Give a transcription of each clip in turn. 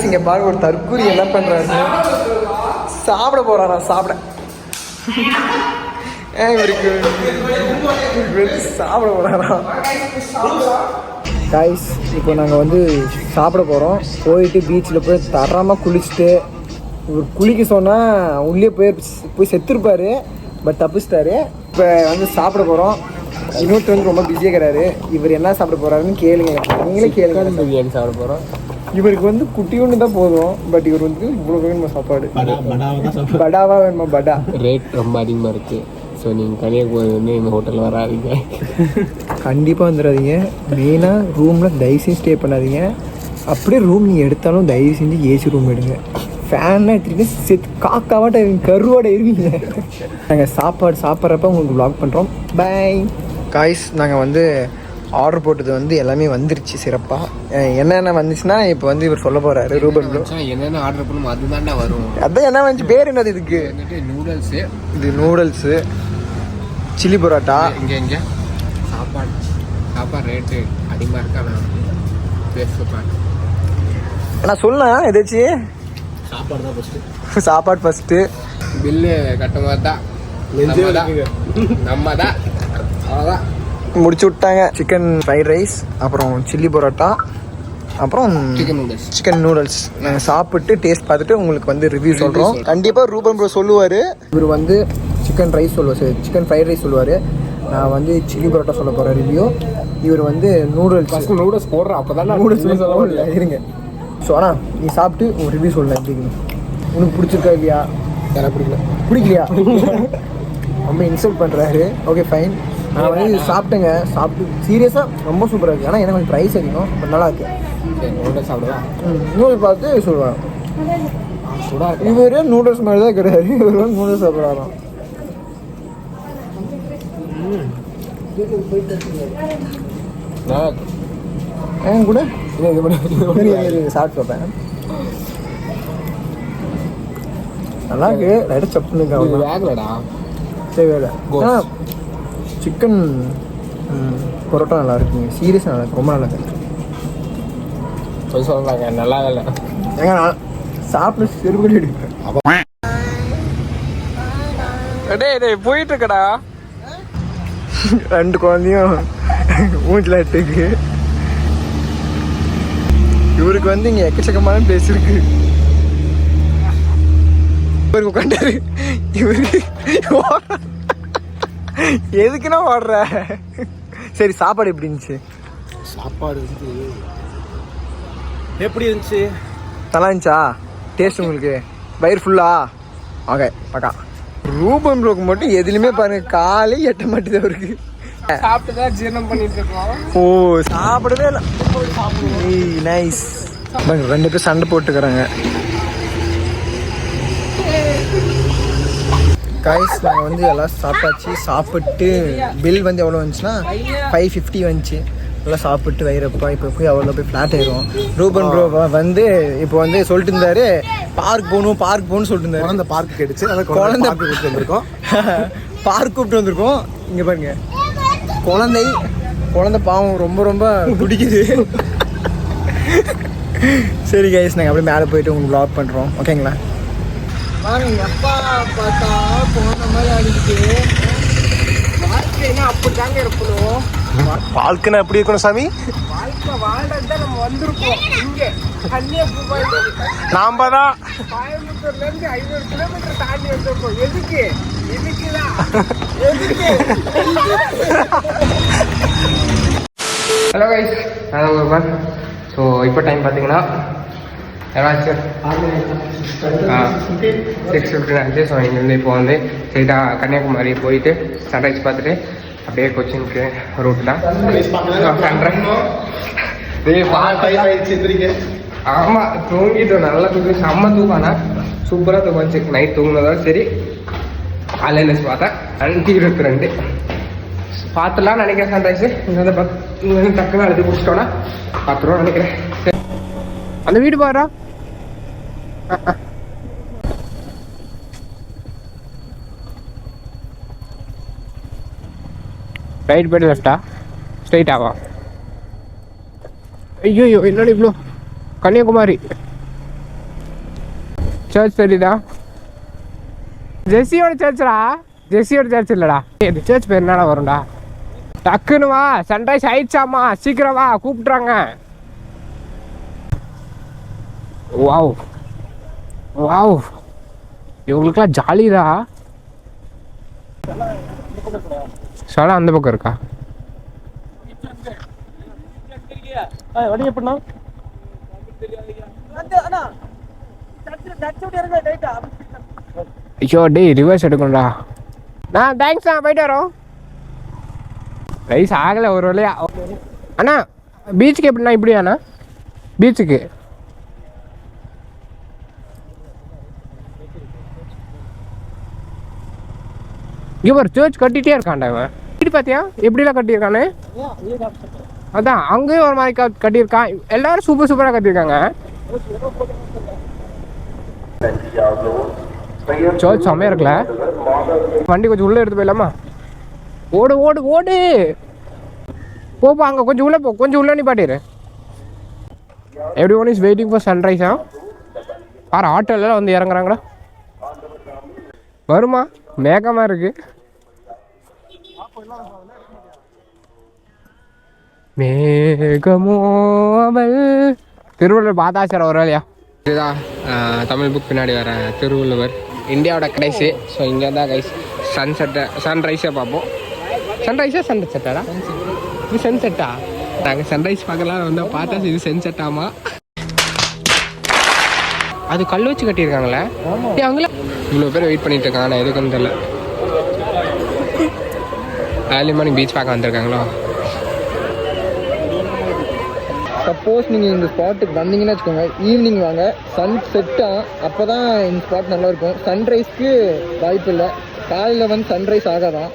இங்கே பாருங்க ஒரு தற்கூரி என்ன பண்ணுறாரு, சாப்பிட போகிறாரா? சாப்பிட இவருக்கு சாப்பிட போகிறாரா? காய்ஸ் இப்போ நாங்கள் வந்து சாப்பிட போகிறோம். போயிட்டு பீச்சில் போய் தரமாக குளிச்சுட்டு, இவர் குளிக்க சொன்னால் உள்ளே போய் செத்துருப்பார், பட் தப்பிச்சிட்டாரு. இப்போ வந்து சாப்பிட போகிறோம். இன்னொருத்தர் வந்து ரொம்ப பிஸியாக இருக்கிறாரு. இவர் என்ன சாப்பிட போகிறாருன்னு கேளுங்க, நீங்களே கேளுங்க. பிரியாணி சாப்பிட போகிறோம். இவருக்கு வந்து குட்டி ஒன்று தான் போதும், பட் இவர் வந்து இவ்வளோ வேணுமா சாப்பாடு? படாவா வேணுமா? படா ரேட் ரொம்ப அதிகமாக இருக்குது. ஸோ நீங்கள் கன்னியாகுமரி வந்து இந்த ஹோட்டலில் வராதிங்க, கண்டிப்பாக வந்துடாதீங்க. மெயினாக ரூமில் தயவுசெய்து ஸ்டே பண்ணாதீங்க. அப்படியே ரூம் நீங்கள் எடுத்தாலும் தயவு செஞ்சு ஏசி ரூம் எடுங்க. ஃபேன்லாம் எடுத்துகிட்டு செத்து காக்காவாட்ட கருவாட இருவீங்க. நாங்கள் சாப்பிட்றப்ப உங்களுக்கு வ்ளாக் பண்ணுறோம். By guys. நாங்கள் வந்து ஆர்டர் போட்டது வந்து எல்லாமே வந்துருச்சு சிறப்பாக. என்னென்ன வந்துச்சுன்னா இப்போ வந்து இவர் சொல்ல போகிறாரு. ரூபன் ப்ரோ என்னென்ன ஆர்டர் பண்ணுமோ அதுதான்டா வரும். அதான் என்ன வந்துச்சு, பேர் என்னது இதுக்கு? நூடுல்ஸு. இது நூடுல்ஸு, சில்லி பரோட்டா. இங்கே சாப்பாடு ரேட்டு அதிகமாக இருக்கா? நான் பேசுப்பேன். நான் சொன்னேன் ஏதாச்சும். சாப்பாடு தான் ஃபஸ்ட்டு. சாப்பாடு ஃபஸ்ட்டு. பில்லு கட்ட மாதிரி தான் நம்ம தான் அவ்வளோதான் முடிச்சு விட்டாங்க. சிக்கன் ஃப்ரைட் ரைஸ், அப்புறம் சில்லி பரோட்டா, அப்புறம் சிக்கன் நூடுல்ஸ். நாங்கள் சாப்பிட்டு டேஸ்ட் பார்த்துட்டு உங்களுக்கு வந்து ரிவ்யூ சொல்கிறோம். கண்டிப்பாக ரூபன் ப்ரோ சொல்லுவார். இவர் வந்து சிக்கன் ரைஸ் சொல்லுவார், சிக்கன் ஃப்ரைட் ரைஸ் சொல்லுவார். நான் வந்து சில்லி பரோட்டா சொல்ல போகிறேன் ரிவ்யூ. இவர் வந்து நூடுல்ஸ் போடுறேன். அப்போ தான் நூடுல்ஸ் சொல்ல இருங்க. ஸோ ஆனால் நீ சாப்பிட்டு உங்கள் ரிவ்யூ சொல்லலாம். எப்படி உனக்கு பிடிச்சிருக்கா இல்லையா? எனக்கு பிடிக்கலையா? ரொம்ப இன்சல்ட் பண்ணுறாரு. Okay fine. நான் வந்து சாப்பிட்டேங்க. சாப்பிட்டு சீரியஸாக ரொம்ப சூப்பராக இருக்குது. ஆனால் எனக்கு கொஞ்சம் ப்ரைஸ் அதிகம், பட் நல்லா இருக்கு. நூடுல்ஸ் சாப்பிடுவா. நூடுல்ஸ் பார்த்து சொல்லுவேன். இவர் நூடுல்ஸ் மாதிரி தான் கிடையாது, இவர் வந்து நூடுல்ஸ் சாப்பிட்றாராம். ஏன் கூட சாப்பிட்டு பார்ப்பேன். நல்லா இருக்கு. லைட்டாக சப்புனுங்க வேகலடா. சரி வேலை. சிக்கன் பரோட்டா நல்லா இருக்குங்க. சீரியஸாக நல்லா இருக்கு, ரொம்ப நல்லா இருக்கு. சொல்கிறாங்க நல்லா இல்லை. ஏங்க நான் சாப்பிட்டு செருப்படி எடுப்பேன். போயிட்டு இருக்கடா. ரெண்டு குழந்தையும் மூஞ்சில் இருக்கு. இவருக்கு வந்து இங்கே எக்கச்சக்கமான பிளேஸ் இருக்கு. இவருக்கு உட்காண்டாரு. இவருக்கு எதுக்குன்னா ஓடுற? சரி, சாப்பாடு எப்படி இருந்துச்சு? சாப்பாடு வந்து எப்படி இருந்துச்சு? நல்லா இருந்துச்சா? டேஸ்ட் உங்களுக்கு வயிறு ஃபுல்லா? ஓகே பக்கா. ரூபன் ப்ரோக்கு மட்டும் எதுலையுமே பாருங்க காலே எட்ட மாட்டுது அவருக்கு. சாப்பிட்டுதான் ஜீரணம் பண்ணிட்டு இருக்கோம். ஓ சாப்பிடவே இல்லை. நைஸ். ரெண்டு பேரும் சண்டை போட்டுக்கிறாங்க. காய்ஸ் நாங்கள் வந்து எல்லாம் சாப்பிட்டாச்சு. சாப்பிட்டு பில் வந்து எவ்வளோ வந்துச்சுன்னா 550 வந்துச்சு. எல்லாம் சாப்பிட்டு வயிறப்பா இப்போ போய் அவ்வளோ போய் ஃப்ளாட் ஆயிரும். ரூபன் ப்ரோ வந்து இப்போ வந்து சொல்லிட்டு இருந்தாரு பார்க் போகணும்னு சொல்லிட்டு இருந்தாரு. குழந்தை பார்க் கிடைச்சு குழந்தை கூப்பிட்டு வந்திருக்கோம். பார்க் கூப்பிட்டு வந்திருக்கோம். இங்கே பாருங்க குழந்தை பாவம் ரொம்ப ரொம்ப பிடிக்குது. சரி கைஸ், நாங்கள் அப்படியே மேலே போயிட்டு உங்களுக்கு வ்ளாக் பண்ணுறோம். ஓகேங்களா? பாருங்க அப்பா பார்த்தா போன மாதிரி அடிக்குது. வாழ்க்கைன்னா அப்படி தாங்க இருக்கணும். வாழ்க்கைன்னா எப்படி இருக்கணும் சாமி? வாழ்க்கை வாழ்றது தான் நம்ம வந்திருக்கோம். இங்கே கன்னியாகுமரி நாம தான் கோயம்புத்தூர்லேருந்து 500 கிலோமீட்டர் தாண்டி வந்திருக்கோம். எதுக்குதான் ஹலோ கைஸ், நான் உங்கள். ஸோ இப்போ டைம் பார்த்தீங்கன்னா யாராச்சும் 6:15 ஆச்சு. ஸோ இங்கேருந்து இப்போ வந்து ஸ்ட்ரெயிட்டாக கன்னியாகுமரி போயிட்டு சன்ரைஸ் பார்த்துட்டு அப்படியே கொச்சினுக்கு ரூட் தான். ஆமாம், தூங்கிட்டோம். நல்லா தூங்கி செம்ம தூக்கம். ஆனால் சூப்பராக தூக்கம் வந்துச்சு. நைட் தூங்கினதோட சரி. காலையில் பார்த்தா 5:22 பார்த்துலாம் நினைக்கிறேன் சன்ரைஸு. இங்கே வந்து டக்குன்னு அழுது பிடிச்சிட்டோன்னா பார்த்துருவோம் நினைக்கிறேன். அந்த வீடு பாரா. ரைட் போய்ட்டு லெஃப்டா? ஸ்ட்ரைட்டாவா? ஐயோ என்னடி இவ்வளோ கன்னியாகுமரி சர்ச் தெரியுதா? ஜெஸ்ஸியோட சர்ச்சடா. ஜெஸ்ஸியோட சர்ச் இல்லடா. இந்த சர்ச் பேர் என்னடா வரும்டா? டக்குன்னு வா, சன்ரைஸ் ஆயிடுச்சாமா, சீக்கிரம் வா, கூப்பிட்றாங்க. வாவ் வாவ், இவங்களுக்குலாம் ஜாலிதா. சடா அந்த பக்கம் இருக்கா? ஐயோ டேய், ரிவர்ஸ் எடுக்கணும்டா. தேங்க்ஸ் போயிட்டு வரோம். ரைஸ் ஆகலை ஒரு வழியா. அண்ணா பீச்சுக்கு எப்படிண்ணா? இப்படியாண்ணா பீச்சுக்கு? இங்கே ஒரு சர்ச் கட்டிகிட்டே இருக்கான்டா இவன். வீடு பார்த்தியா எப்படிலாம் கட்டியிருக்கானு? அதான் அங்கேயும் ஒரு மாதிரி கட்டியிருக்கான். எல்லாரும் சூப்பர் சூப்பராக கட்டியிருக்காங்க. சர்ச் செம்மையாக இருக்குல்ல? வண்டி கொஞ்சம் உள்ளே எடுத்து போயிடலாமா? ஓடு ஓடு ஓடு, போப்பா அங்கே கொஞ்சம் உள்ளே போ, கொஞ்சம் உள்ளே நிப்பாட்டிரு. Every one is waiting for சன்ரைஸா? பாரு ஆட்டோலாம் வந்து இறங்குறாங்களா? வருமா? மேகமாக இருக்கு. மேகமோ அவள். திருவள்ளுவர் பாதாச்சாரம் ஒரு வேலையா? இதுதான் தமிழ் புக் பின்னாடி வர திருவள்ளுவர். இந்தியாவோட கடைசி. ஸோ இங்கே தான் கைஸ் சன்ரைஸை பார்ப்போம். சன்ரைஸா சன்செட்டாடா? இது சன்செட்டா? நாங்கள் சன்ரைஸ் பார்க்கலாம் வந்தால் பார்த்தா இது சன்செட்டாமா? அது கல் வச்சு கட்டியிருக்காங்களே அவங்கள. இவ்வளோ பேர் வெயிட் பண்ணிட்டு இருக்காங்க. நான் எதுக்குன்னு தெரியல. ஏர்லி மார்னிங் பீச் பார்க்க வந்திருக்காங்களோ? சப்போஸ் நீங்கள் இந்த ஸ்பாட்டுக்கு வந்தீங்கன்னு வச்சுக்கோங்க, ஈவினிங் வாங்க. சன் செட்டாக அப்போ தான் இந்த ஸ்பாட் நல்லாயிருக்கும். சன்ரைஸ்க்கு வாய்ப்பு இல்லை. காலையில் வந்து சன்ரைஸ் ஆகாதான்.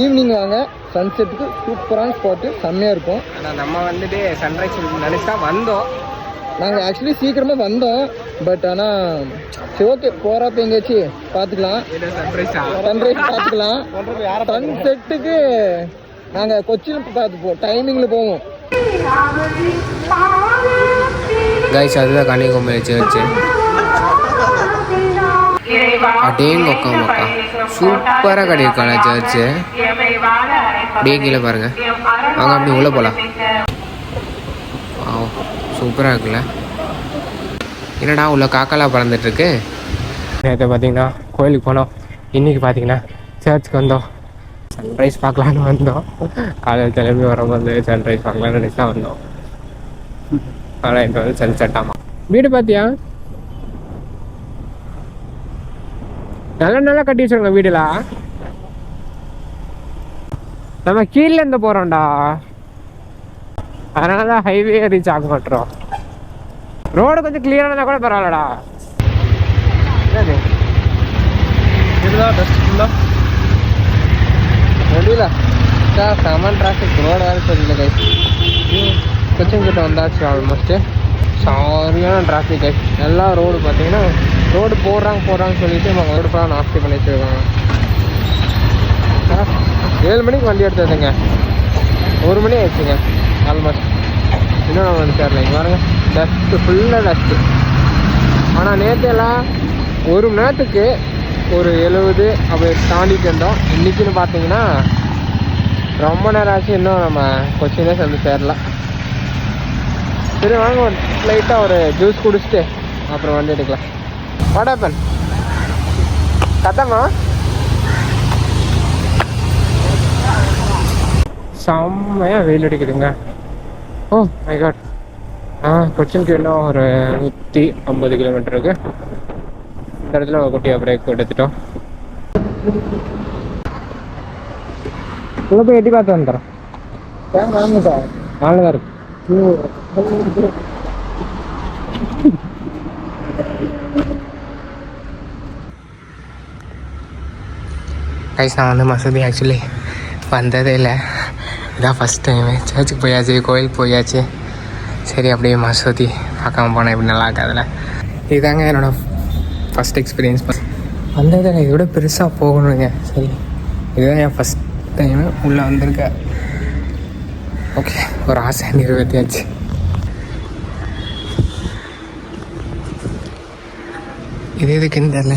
ஈவினிங் வாங்க, சன்செட்டுக்கு சூப்பரான ஸ்பாட்டு, செம்மையாக இருக்கும். ஆனால் நம்ம வந்துட்டு சன்ரைஸ் நினச்சி தான் வந்தோம். நாங்கள் ஆக்சுவலி சீக்கிரமாக வந்தோம். பட் ஆனால் சரி ஓகே, போகிறப்ப எங்கேயாச்சும் பார்த்துக்கலாம். சன்ரைஸ் பார்த்துக்கலாம். சன்செட்டுக்கு நாங்கள் கொச்சின் பார்த்துப்போம், டைமிங்கில் போவோம். கைஸ் அதுதான் கன்னியாகுமரி சர்ச்சு. அடேங்க உக்கா சூப்பராக கட்டியிருக்காங்க சர்ச்சு. அப்படியே கீழே பாருங்க, வாங்க அப்படி உள்ளே போகலாம். சூப்பராக இருக்குல்ல? என்னடா உள்ள காக்காலாம் பறந்துட்டுருக்கு. நேற்று பார்த்தீங்கன்னா கோயிலுக்கு போனோம். இன்றைக்கி பார்த்தீங்கன்னா சர்ச்சுக்கு வந்தோம். சன்ரைஸ் பார்க்கலான்னு வந்தோம். காலையில் கிளம்பி வரும்போது சன்ரைஸ் பார்க்கலான்னு நினச்சி தான் வந்தோம். ஆனால் இப்போ வந்து சன்செட்டாமா. வீடு பார்த்தியா? நல்லா நல்லா கட்டி வச்சுருங்க வீடுலாம். நம்ம கீழே இருந்து போகிறோம்டா, அதனால தான் ஹைவே ரீச் ஆக மாட்டோம். ரோடு கொஞ்சம் கிளியராக இருந்தால் கூட பரவாயில்லடா. முடியல செமன் டிராஃபிக். ரோடு வேறு தெரியல கைஸ். கொச்சின் கிட்ட வந்தாச்சு ஆல்மோஸ்ட்டு. சரியான டிராஃபிக் கைஸ். எல்லா ரோடு பார்த்தீங்கன்னா ரோடு போடுறாங்கன்னு சொல்லிட்டு நம்ம ரோடு ஃபுல்லாக நாஸ்தி பண்ணி வச்சுருக்காங்க. 7 மணிக்கு வண்டி எடுத்ததுங்க, 1 மணி ஆயிடுச்சுங்க ஆல்மோஸ்ட். இன்னும் நம்ம வந்து சேரல. இங்கே பாருங்க, டஸ்ட்டு ஃபுல்லாக டஸ்ட்டு. ஆனால் நேற்றெல்லாம் 1 மணி நேரத்துக்கு ஒரு 70 அப்படி தாண்டிட்டு இருந்தோம். இன்றைக்கின்னு பார்த்தீங்கன்னா ரொம்ப நேரம் ஆச்சு, இன்னும் நம்ம கொச்சினே சேர்ந்து சேரலாம். சரி வாங்க, ஒரு லைட்டாக ஒரு ஜூஸ் குடிச்சிட்டு அப்புறம் வண்டி எடுக்கலாம். வாட் ஹேப்பன் கத்தமா? செம்மையாக வெயில் அடிக்குதுங்க. Oh my God. கொச்சினுக்கு இன்னும் ஒரு 150 கிலோமீட்டர் இருக்குது. இந்த இடத்துல ஒரு குட்டியாக பிரேக் எடுத்துட்டோம். உள்ள போய் எட்டி பார்த்து வந்துடுறோம். நாலு தான் இருக்கு. கைஸ் நான் வந்து மசூதி ஆக்சுவலி வந்ததே இல்லை. இதான் ஃபஸ்ட் டைமு. சர்ச்சுக்கு போயாச்சு, கோயிலுக்கு போயாச்சு. சரி அப்படியே மசூதி பார்க்காம போனால் இப்படி நல்லா இருக்காதுல்ல. இதுதாங்க என்னோடய ஃபஸ்ட் எக்ஸ்பீரியன்ஸ். வந்ததில் இதோட பெருசாக போகணுங்க. சரி இதுதான் என் ஃபஸ்ட் டைமு உள்ளே வந்திருக்கேன். ஓகே, ஒரு ஆசை நிறைவேற்றியாச்சு. இது எதுக்குன்னு தெரியல.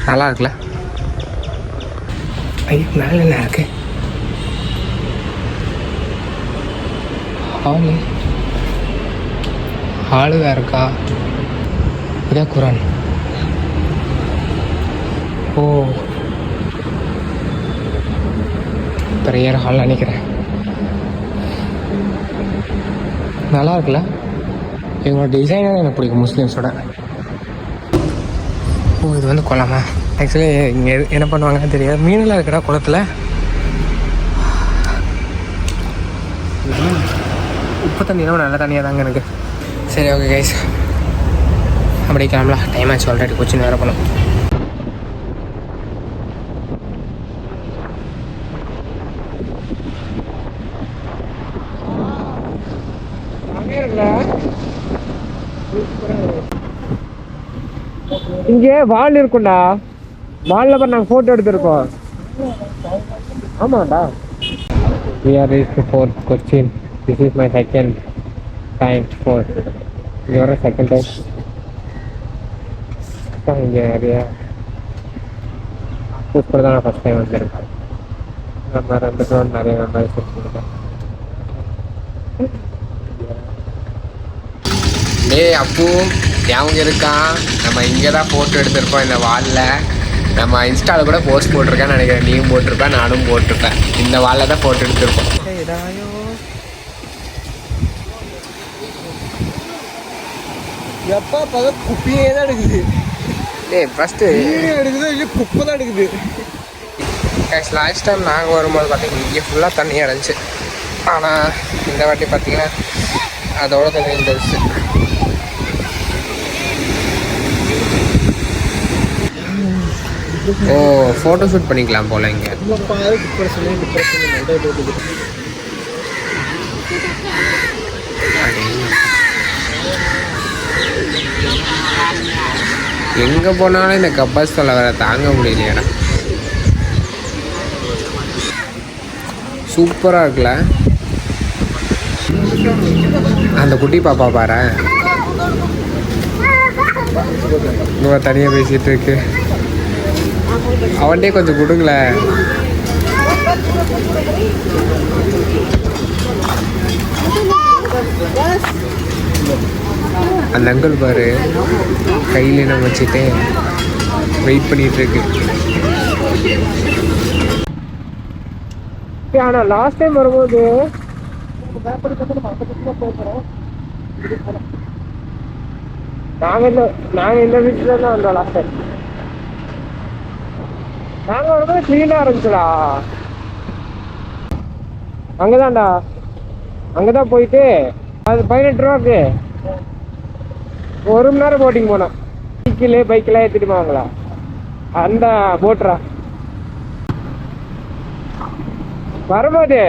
நல்லா இருக்குல்ல? ஐயோ மேலே என்ன இருக்கு? ஹாலு தான் இருக்கா? இதான் குரான். ஓ ப்ரேயர் ஹால் நினைக்கிறேன். நல்லா இருக்குல்ல? இவங்களோட டிசைனாக எனக்கு பிடிக்கும் முஸ்லீம்ஸோட. ஓ இது வந்து குளமா? ஆக்சுவலி இங்கே என்ன பண்ணுவாங்கன்னு தெரியாது. மீனெல்லாம் இருக்குடா குளத்தில். உப்பு தண்ணியெல்லாம் நல்ல தண்ணியாக தாங்க எனக்கு. சரி ஓகே கைஸ், அப்படி கிளம்பலாம். டைம் ஆச்சு ஆல்ரெடி. கொச்சின் வேறு பண்ணும். இங்கே வால் இருக்கும்டா. வாலில் பாரு நாங்கள் ஃபோட்டோ எடுத்துருக்கோம். ஆமாண்டா. We are reached for Cochin. This is my second time for your second time. இங்கே நிறையா சூப்பர் தான். நான் ஃபஸ்ட் டைம் வந்துருக்கேன். நம்ம 2 கிரௌண்ட் நிறைய மெம்பர்ஸ் வச்சுருக்கோம். டேய் அப்பு அவங்க இருக்கான். நம்ம இங்கே தான் ஃபோட்டோ எடுத்திருக்கோம் இந்த வாலில். நம்ம இன்ஸ்டாவில் கூட போஸ்ட் போட்டிருக்கேன்னு நினைக்கிறேன். நீயும் போட்டிருப்பேன், நானும் போட்டிருப்பேன். இந்த வாலில் தான் ஃபோட்டோ எடுத்திருக்கோம். எப்போ பார்த்தா குப்பையே தான் எடுக்குது. டேய் ஃபஸ்ட்டு எடுக்குது இல்லை குப்பை தான் எடுக்குது. லாஸ்ட் டைம் நாங்கள் வரும்போது பார்த்தீங்கன்னா இங்கே ஃபுல்லாக தண்ணி அடைஞ்சி. ஆனால் இந்த வாட்டி பார்த்தீங்கன்னா அதோட தண்ணி இருந்துச்சு. ஓ ஃபோட்டோ ஷூட் பண்ணிக்கலாம் போல இங்கே. எங்கே போனாலும் இந்த கப்பாஸ் தொலை வர தாங்க முடியலையாடா. சூப்பராக இருக்குல்ல? அந்த குட்டி பாப்பா பாரு தனியாக பேசிகிட்டு இருக்கு. அவன்டே கொஞ்சம் கொடுங்களேன். அந்த அங்கிள் பாரு கையில் என்ன வச்சுட்டு வெயிட் பண்ணிட்டு இருக்கு. ஆனால் லாஸ்ட் டைம் வரும்போது நாங்கள் இந்த வீட்டில் தான் வந்தோம். லாஸ்ட் டைம் நாங்கள் வரும்போது க்ளீனாக இருந்துச்சுடா. அங்கேதான்டா, அங்கே தான் போயிட்டு அது 18 ரூபாக்கு 1 மணி நேரம் போட்டிங் போனோம். பைக்கில் ஏற்றிட்டு போவாங்களா அந்த போட்ரா. வரும்போது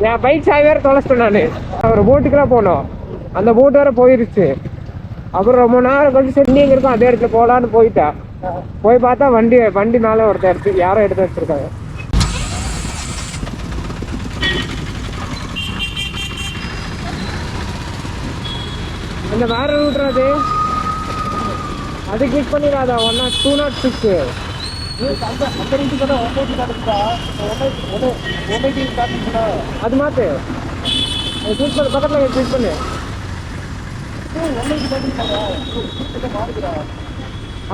என் பைக் சாய் வேறு தொலைச்சிட்டேன். நான் ஒரு போட்டுக்கெல்லாம் போனோம். அந்த போட்டு வேறு போயிருச்சு. அப்புறம் ரொம்ப நேரம் கழிச்சு செடி எங்கே இருக்கும் அதே இடத்துல போகலான்னு போயிட்டேன். போய் பார்த்தா வண்டி மேலே ஒருத்தர் எடுத்து யாரோ எடுத்து வச்சுருக்காங்க. அந்த வேற ரூட்றாது அது கிளிக் பண்ணிடாதா. 206 அது மாத்து. கிளிக் பண்ணு, பக்கத்தில் கிளிக் பண்ணு.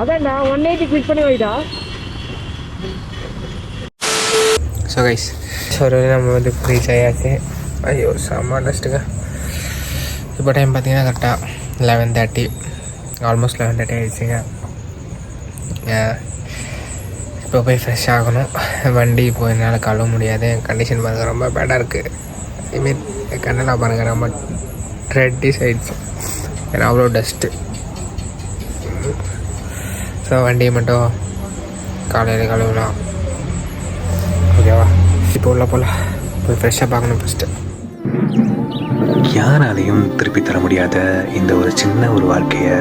அதான்டா 180 கிளிக் பண்ணி வைடா. ஸோ கைஸ் நம்ம வந்து ரீச் ஆயாச்சு. ஐயோ செம்ம டஸ்ட்டுங்க. இப்போ டைம் பார்த்தீங்கன்னா கரெக்டாக 11:30, ஆல்மோஸ்ட் 11:30 ஆகிடுச்சிங்க. இப்போ போய் ஃப்ரெஷ் ஆகணும். வண்டி இப்போ என்னால் கழுவ முடியாது. என் கண்டிஷன் பாருங்கள் ரொம்ப பேடாக இருக்குது. இதுமாரி கண்ணெல்லாம் பாருங்கள் ரொம்ப ரெட்டிஸ் ஆகிடுச்சு. ஏன்னா அவ்வளோ டஸ்ட்டு. ஸோ வண்டியை மட்டும் காலையில் கழுவலாம். ஓகேவா? இப்போ உள்ள போகலாம். போய் ஃப்ரெஷ்ஷாக பார்க்கணும் ஃபஸ்ட்டு. யாராலையும் திருப்பி தர முடியாத இந்த ஒரு சின்ன ஒரு வாழ்க்கையை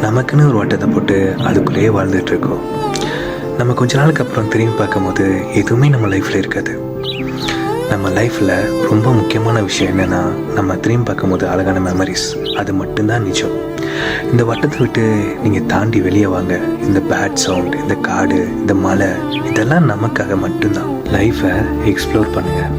நமக்குன்னு ஒரு வட்டத்தை போட்டு அதுக்குள்ளேயே வாழ்ந்துட்டுருக்கோம். நம்ம கொஞ்ச நாளுக்கு அப்புறம் திரும்பி பார்க்கும் போது எதுவுமே நம்ம லைஃப்பில் இருக்காது. நம்ம லைஃப்பில் ரொம்ப முக்கியமான விஷயம் என்னென்னா நம்ம திரும்பி பார்க்கும்போது அழகான மெமரிஸ், அது மட்டும்தான் நிஜம். இந்த வட்டத்தை விட்டு நீங்கள் தாண்டி வெளியே வாங்க. இந்த பேட் சவுண்ட், இந்த காடு, இந்த மலை, இதெல்லாம் நமக்காக மட்டும்தான். லைஃப்பை எக்ஸ்ப்ளோர் பண்ணுங்கள்.